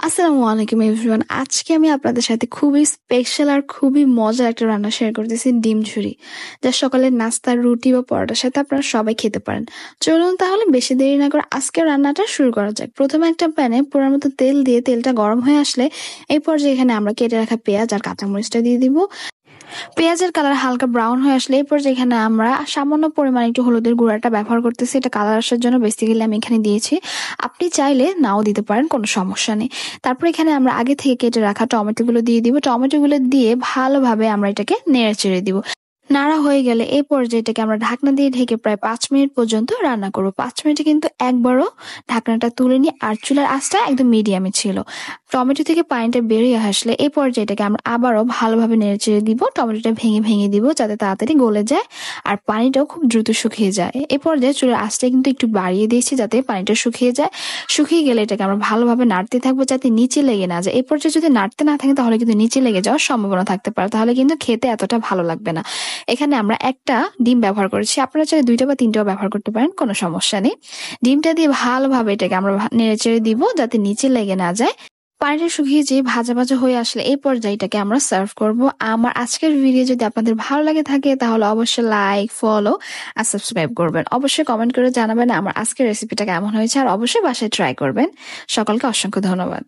আসসালামু আলাইকুম এভরিওয়ান। আজকে আমি আপনাদের সাথে খুবই স্পেশাল আর খুবই মজার একটা রান্না শেয়ার করতেছি, ডিম ঝুরি, যা সকালের নাস্তা, রুটি বা পরোটার সাথে আপনারা সবাই খেতে পারেন। চলুন তাহলে বেশি দেরি না করে আজকের রান্নাটা শুরু করা যাক। প্রথমে একটা প্যানে পরিমাণ মতো তেল দিয়ে তেলটা গরম হয়ে আসলে এই পর্যায়ে এখানে আমরা কেটে রাখা পেঁয়াজ আর কাঁচামরিচটা দিয়ে দিব। পেঁয়াজের কালার হালকা ব্রাউন হয়ে আসলে এরপর যেখানে আমরা সামান্য পরিমাণে একটু হলুদের গুঁড়াটা ব্যবহার করতেছি, এটা কালার আসার জন্য বেসিক্যালি আমি এখানে দিয়েছি। আপনি চাইলে নাও দিতে পারেন, কোনো সমস্যা নেই। তারপর এখানে আমরা আগে থেকে কেটে রাখা টমেটোগুলো দিয়ে দিব। টমেটোগুলো দিয়ে ভালোভাবে আমরা এটাকে নেড়ে চেড়ে দিব। নাড়া হয়ে গেলে এই পর্যায়টাকে আমরা ঢাকনা দিয়ে ঢেকে প্রায় 5 মিনিট পর্যন্ত রান্না করবো। 5 মিনিটে কিন্তু একবারও ঢাকনাটা তুলে নিয়ে, আর চুলার আঁচটা একদম মিডিয়ামে ছিল। টমেটো থেকে পানিটা বেরিয়ে আসলে এই পর্যায়টাকে আমরা আবারও ভালোভাবে নেড়ে চেড়ে দিব। টমেটোটা ভেঙে ভেঙে দিব যাতে তাড়াতাড়ি গলে যায় আর পানিটাও খুব দ্রুত শুকিয়ে যায়। এই পর্যায়ে চুলার আঁচটা কিন্তু একটু বাড়িয়ে দিয়েছি যাতে পানিটা শুকিয়ে যায়। শুকিয়ে গেলে এটাকে আমরা ভালোভাবে নাড়তে থাকবো যাতে নিচে লেগে না যায়। এই পর্যায়ে যদি নাড়তে না থাকে তাহলে কিন্তু নিচে লেগে যাওয়ার সম্ভাবনা থাকতে পারে, তাহলে কিন্তু খেতে এতটা ভালো লাগবে না। এখানে আমরা একটা ডিম ব্যবহার করেছি, আপনারা চাইলে 2টা বা 3টাও ব্যবহার করতে পারেন, কোনো সমস্যা নেই। ডিমটা দিয়ে ভালোভাবে এটাকে আমরা নেড়ে চেড়ে দিব যাতে নিচে লেগে না যায়। পানিটা শুকিয়ে যে ভাজা ভাজা হয়ে আসলে এই পর্যায়টাকে আমরা সার্ভ করব। আমার আজকের ভিডিও যদি আপনাদের ভালো লাগে থাকে তাহলে অবশ্যই লাইক, ফলো আর সাবস্ক্রাইব করবেন। অবশ্যই কমেন্ট করে জানাবেন আমার আজকের রেসিপিটা কেমন হয়েছে, আর অবশ্যই বাসায় ট্রাই করবেন। সকলকে অসংখ্য ধন্যবাদ।